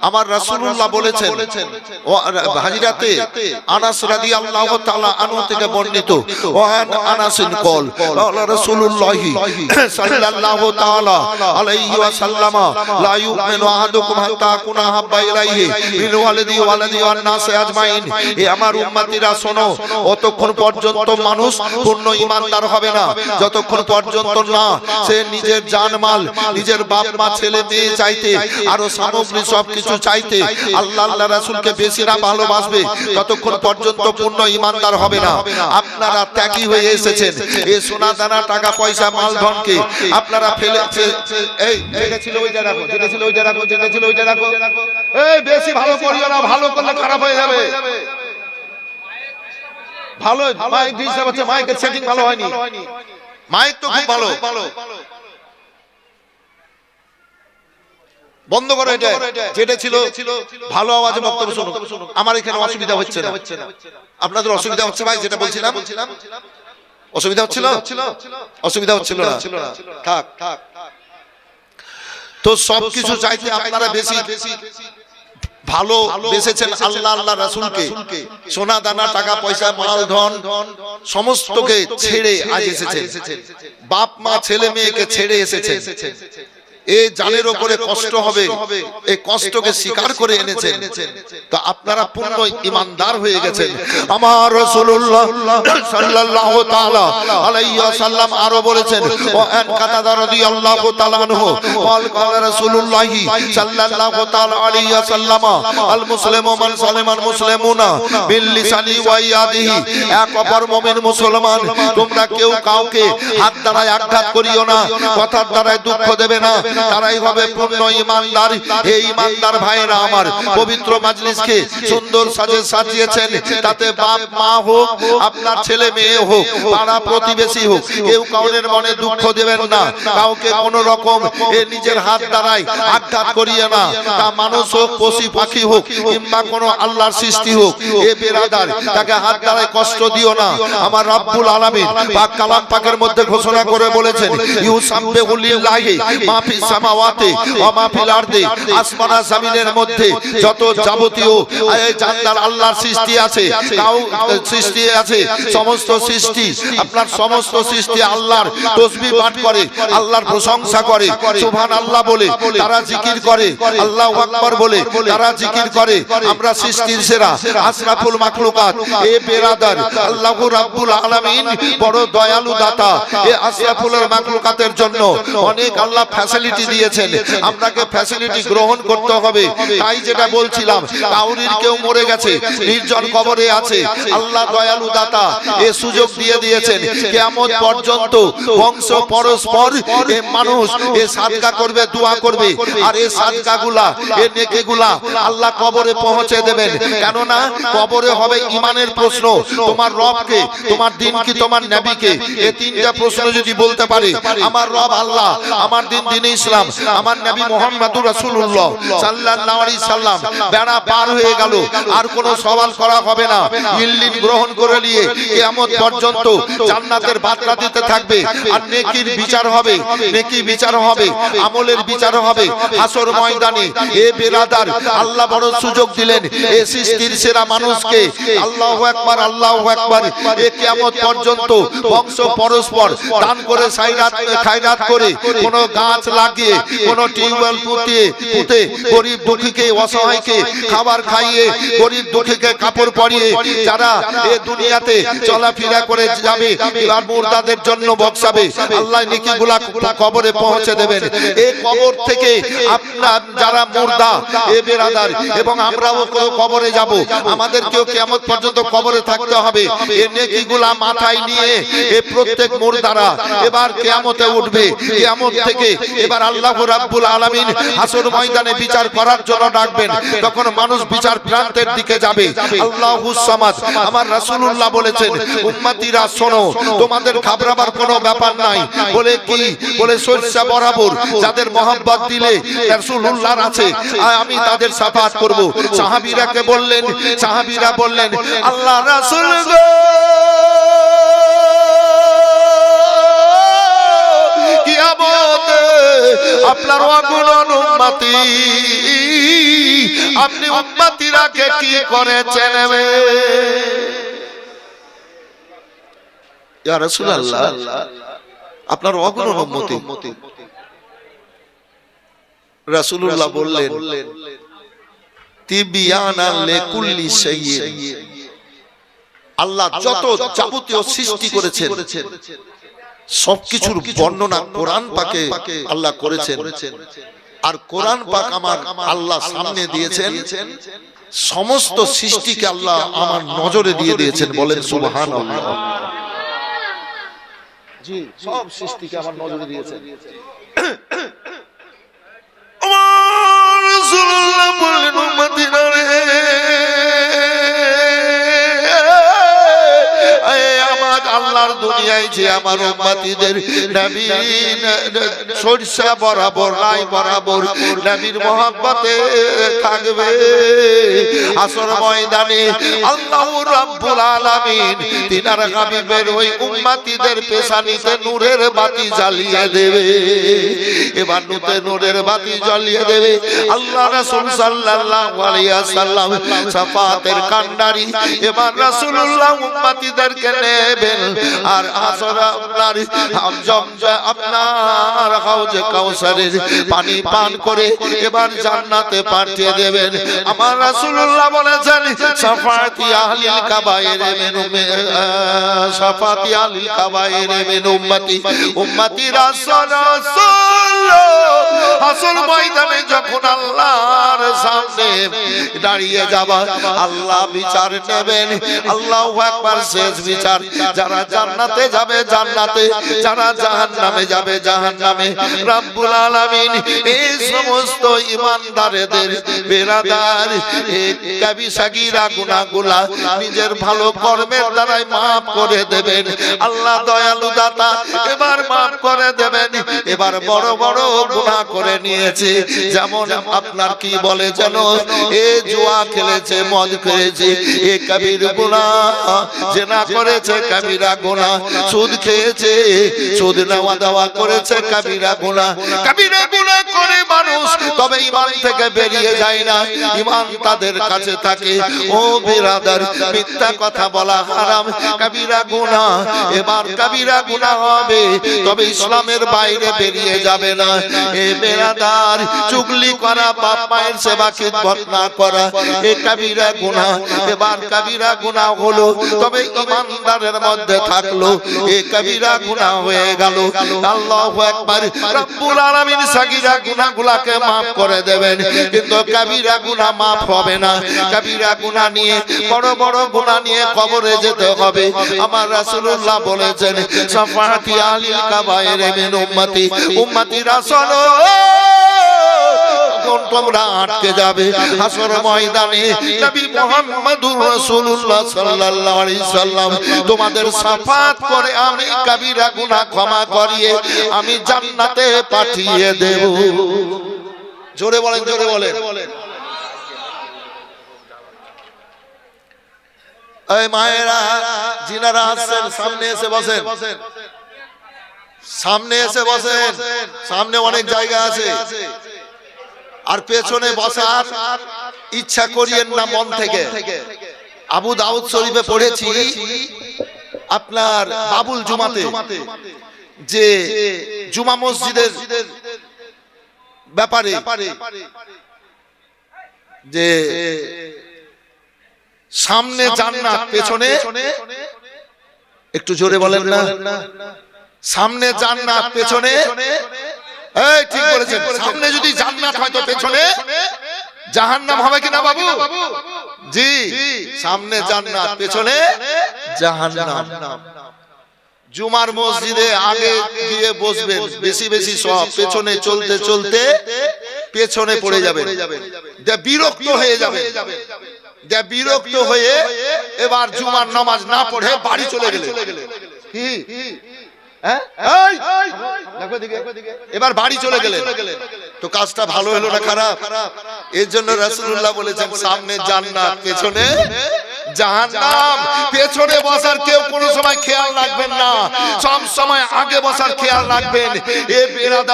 আমার রাসূলুল্লাহ বলেছেন হাজিরাতে আনাস রাদিয়াল্লাহু তাআলা আনহু থেকে বর্ণিত ওয়ান আনাসিন কল ক্বালা রাসূলুল্লাহি সাল্লাল্লাহু তাআলা আলাইহি ওয়াসাল্লাম লা ইউমিনু আহাদুকুম হাত্তা কুনা হাব্বা ইলাইহি মিন ওয়ালিদি ওয়ালাদি ওয়ান নাস আজমাইন। এ আমার উম্মতিরা শোনো, অতক্ষণ পর্যন্ত মানুষ পূর্ণ ঈমানদার হবে না যতক্ষণ পর্যন্ত না সে নিজের জানমাল, নিজের বাপ মা ছেলে মেয়ে চাইতে আরো সামগ্রী সবকিছু চাইতে আল্লাহ আল্লাহ রাসূলকে বেশি না ভালোবাসবে ততক্ষণ পর্যন্ত পূর্ণ ঈমানদার হবে না। আপনারা ত্যাগী হয়ে এসেছেন, এই সোনা দানা টাকা পয়সা মালধনকে আপনারা ফেলে এই যেটা ছিল ওইটা রাখো, যেটা ছিল ওইটা রাখো, যেটা ছিল ওইটা রাখো। এই বেশি ভালো করিও না, ভালো করলে খারাপ হয়ে যাবে। ভালো মাইক ডিস্টার্ব হচ্ছে, মাইকের সেটিং ভালো হয়নি, মাইক তো খুব ভালো, বন্ধ করো এটা। যেটা ছিল ভালো আওয়াজে বক্তব্য শুনুন, আমার এখানে অসুবিধা হচ্ছে না। আপনাদের অসুবিধা হচ্ছে ভাই? যেটা বলছিলাম অসুবিধা হচ্ছিল? অসুবিধা হচ্ছিল না, থাক। তো সবকিছু চাইতে আপনারা বেশি ভালো বেসেছেন আল্লাহ আল্লাহ রাসূলকে। সোনা দানা টাকা পয়সা মাল ধন সমস্তকে ছেড়ে আজ এসেছেন, বাপ মা ছেলে মেয়েকে ছেড়ে এসেছেন। এই জানের উপরে কষ্ট হবে, এই কষ্টকে স্বীকার করে এনেছেন, তো আপনারা পূর্ণ ঈমানদার হয়ে গেছেন। আমার রাসূলুল্লাহ সাল্লাল্লাহু তাআলা আলাইহি ওয়াসাল্লাম আরো বলেছেন ওয়ান কাতাদা রাদিয়াল্লাহু তাআলা আনহু ক্বালা রাসূলুল্লাহ সাল্লাল্লাহু তাআলা আলাইহি ওয়াসাল্লাম আল মুসলিমু মান সালামাল মুসলিমুনা বিল লিসানি ওয়া ইয়াদিহি। এক অপর মুমিন মুসলমান, তোমরা কেউ কাউকে হাত দ্বারা আঘাত করিও না, কথার দ্বারা দুঃখ দেবে না, তারাই হবে পূর্ণ ঈমানদার। এই ঈমানদার ভাইরা আমার পবিত্র মাজলিসকে সুন্দর সাজে সাজিয়েছেন, তাতে বাপ মা হোক, আপনার ছেলে মেয়ে হোক, পাড়া প্রতিবেশী হোক, কেউ কাউরের মনে দুঃখ দেবেন না, কাউকে কোনো রকম নিজের হাত দ্বারাই আঘাত করিয়ে না, তা মানুষ হোক, পশু পাখি হোক, কিংবা কোনো আল্লাহর সৃষ্টি হোক, এ বেরাদার তাকে হাত দ্বারাই কষ্ট দিও না। আমার রব্বুল আলামিন পাক কালাম পাকের মধ্যে ঘোষণা করে বলেছেন ইউসাব্বিহু লিল্লাহি মা ফিস সামাওয়াতি ওয়া মা ফিল আরদি। আসমান আর জমিনের মধ্যে যত যাবতীয় জান্নার আল্লাহর সৃষ্টি আছে, কাউ সৃষ্টি আছে, সমস্ত সৃষ্টি আপনার সমস্ত সৃষ্টি আল্লাহর তাসবিহ পাঠ করে, আল্লাহর প্রশংসা করে, সুবহানাল্লাহ বলে তারা জিকির করে, আল্লাহু আকবার বলে তারা জিকির করে। আমরা সৃষ্টির সেরা আশরাফুল মাখলুকাত, এ বেরাদার আল্লাহু রাব্বুল আলামিন বড় দয়ালু দাতা। এই আশরাফুল মাখলুকাতের জন্য অনেক আল্লাহ ফ্যাসিলিটি দিয়েছেন, আপনাকে ফ্যাসিলিটি গ্রহণ করতে হবে। তাই যেটা বলছিলাম, কাউরির কেউ মরে গেছে, নির্জন কবরে আছে, আল্লাহ দয়ালু দাতা এই সুযোগ দিয়ে দিয়েছেন কিয়ামত পর্যন্ত বংশ পরস্পর এই মানুষ এই সাদকা করবে, দোয়া করবে, আর এই সাদকাগুলা এই নেকিগুলা আল্লাহ কবরে পৌঁছে দেবেন। কেননা কবরে হবে ঈমানের প্রশ্ন, তোমার রবকে, তোমার দিন কি, তোমার নবীকে। এই তিনটা প্রশ্ন যদি বলতে পারে, আমার রব আল্লাহ, আমার দিন দ্বীন ইসলাম, আমার নবী মুহাম্মদুর রাসূলুল্লাহ সাল্লাল্লাহু আলাইহি সাল্লাম, বেড়া পার হয়ে গেল, আর কোনো সওয়াল করা হবে না। ইল্লিন গ্রহণ করে নিয়ে কিয়ামত পর্যন্ত জান্নাতের বাতরা দিতে থাকবে, আর নেকির বিচার হবে, নেকি বিচার হবে, আমলের বিচার হবে হাসর ময়দানে। এ বেরাদার আল্লাহ বড় সুযোগ দিলেন এই সৃষ্টির সেরা মানুষকে। আল্লাহু আকবার, আল্লাহু আকবার। এ কিয়ামত পর্যন্ত বংশ পরস্পর দান করে, খায়রাত করে, কোন গাছ লাগিয়ে, কোন টিউবওয়েল পুঁতে গরিব দুঃখীকে, অসহায়কে খাবার খাইয়ে, গরিব দুঃখীকে কাপড় পরিয়ে যারা এই দুনিয়াতে চলাফেরা করে যাবে, আর মুর্দাদের জন্য বক্সাবে, আল্লাহ নেকিগুলা কবরে পৌঁছে দেবেন। এই কবর থেকে আপনার যারা মুর্দা এ বেরাদার, এবং আমরাও কবরে যাব, আমাদেরকেও কিয়ামত পর্যন্ত কবরে থাকতে হবে। এই নেকিগুলা মাথায় নিয়ে এই প্রত্যেক মুর্দারা এবার কিয়ামতে উঠবে। কিয়ামত থেকে এবার আল্লাহ রাব্বুল আলামিন হাসর ময়দানে বিচার করার জন্য ডাকবেন, তখন মানুষ বিচার প্রান্তের দিকে যাবে। আল্লাহুস সামাদ, আমার রাসূলুল্লাহ বলেছেন উম্মতিরা শোনো, তোমাদের ঘাবড়াবার কোনো ব্যাপার নাই। বলে কি? বলে সরষা বরাবর যাদের মহব্বত দিলে রাসূলুল্লাহর আছে, আমি তাদের শাফাআত করব। সাহাবীরা বললেন আল্লাহ রাসূল গো, কিয়ামতে আপনার অগুণন উম্মতি আপনি উম্মতিরাকে কি করেছেন ইয়া রাসূলুল্লাহ আপনার অগণন উম্মতি রাসূলুল্লাহ বললেন তিবিয়ানান লিকুল্লি শাইইন আল্লাহ যত যাবতীয় সৃষ্টি করেছেন সবকিছুর বর্ণনা কোরআন পাকে আল্লাহ করেছেন আর কোরআন পাক আমার আল্লাহ সামনে দিয়েছেন সমস্ত সৃষ্টিকে আল্লাহ আমার নজরে দিয়ে দিয়েছেন বলেন সুবহানাল্লাহ জি সব সৃষ্টিকে আমার নজরে দিয়েছেন আমার রাসূলুল্লাহ বললেন উম্মতিরা রে আল্লাহর দুনিয়ায় যে আমার উম্মতিদের নবী সরষা বরাবর লাই বরাবর নবীর মহব্বতে থাকবে আসর ময়দানে আল্লাহ রাব্বুল আলামিন তিনার হাবিবের ওই উম্মতিদের পেছানিতে নূরের বাতি জ্বালিয়ে দেবে এবার নূরের বাতি জ্বালিয়ে দেবে আল্লাহ রাসূল সাল্লাল্লাহু আলাইহি ওয়াসাল্লাম শাফাতের কান্ডারি এবার রাসূলুল্লাহ উম্মতিদেরকে নেবেন আর আসরা আপনার হাউজে কাউসারের পানি পান করে এবার জান্নাতে পাঠিয়ে দেবেন আমার রাসূলুল্লাহ বলেছেন শাফাতি আহলিল কাবায়ের শাফাতি আহলিল কাবায়ের মিন উম্মতি রাসূল আসল ময়দানে যখন আল্লাহর সামনে দাঁড়িয়ে যাবা আল্লাহ বিচার নেবেন আল্লাহু আকবার শেষ বিচার যারা জান্নাতে যাবে জান্নাতে যারা জাহান্নামে যাবে জাহান্নামে রব্বুল আলামিন এই সমস্ত ঈমানদারদের বেরাদার এই কবি সাগীরা গুনাহগুলা নিজের ভালো কর্মের দ্বারাই maaf করে দেবেন আল্লাহ দয়ালু দাতা এবার maaf করে দেবেন এবার বড় বড় গুনাহ করে নিয়েছে যেমন আপনার কি বলে জানো এ জুয়া খেলেছে মদ খেয়েছে এ কবির গুনাহ জিনা করেছে কবিরা গুনাহ সুদ খেয়েছে সুদ নেওয়া দেওয়া করেছে কবিরা গুনাহ করে মানুষ তবে ঈমান থেকে বেরিয়ে যায় না ঈমান তাদের কাছে থাকে ও বিরাদার মিথ্যা কথা বলা হারাম কবিরা গুনাহ এবার কবিরা গুনাহ হবে তবে ইসলামের বাইরে বেরিয়ে যাবে না এ বিরাদার চুগলি করা বাপ মায়ের সেবা খিদমত না করা এ কবিরা গুনাহ এবার কবিরা গুনাহ হলো তবে ঈমানদারের মধ্যে থাকলো এ কবিরা গুনাহ হয়ে গেল আল্লাহু আকবার রব্বুল আলামিন সাগীরা গুনাহগুলোকে maaf করে দেবেন কিন্তু কবিরা গুনাহ maaf হবে না কবিরা গুনাহ নিয়ে বড় বড় গুনাহ নিয়ে কবরে যেতে হবে আমার রাসূলুল্লাহ বলেছেন শাফাতি আলিল কাবায়ের মিন উম্মতি রাসূল তোমরা আটকে যাবে হাসর ময়দানে নবী মুহাম্মদুর রাসূলুল্লাহ সাল্লাল্লাহু আলাইহি সাল্লাম তোমাদের শাফাত করে আমি কবিরা গুনাহ ক্ষমা করিয়ে আমি জান্নাতে পাঠিয়ে দেব জোরে বলেন জোরে বলেন এই মায়েরা যিনারা আসছেন সামনে এসে বসেন সামনে এসে বসেন সামনে অনেক জায়গা আছে আর পেছনে বসার ইচ্ছা করিয়েন না মন থেকে আবু দাউদ শরীফে পড়েছি আপনার বাবুল জুমাতে যে জুমা মসজিদের ব্যাপারে যে সামনে জান্নাত পেছনে একটু জোরে বলেন না সামনে জান্নাত পেছনে এই ঠিক বলেছেন সামনে যদি জান্নাত হয় তো পেছনে জাহান্নাম হবে কিনা বাবু জি সামনে জান্নাত পেছনে জাহান্নাম জুমার মসজিদে আগে গিয়ে বসবেন বেশি বেশি সব পেছনে চলতে চলতে পেছনে পড়ে যাবেন বিরক্ত হয়ে যাবে বিরক্ত হয়ে এবার জুমার নামাজ না পড়ে বাড়ি চলে গেলে কি এবার বাড়ি চলে গেলেন তো কাজটা ভালো হলো না খারাপ এর জন্য রাসূলুল্লাহ বলেছেন সামনে জান্নাত পেছনে জাহান্নাম পেছনে বসার কেউ কোনো সময় খেয়াল রাখবেন না সব সময় আগে বসার খেয়াল রাখবেন এ বেরাদার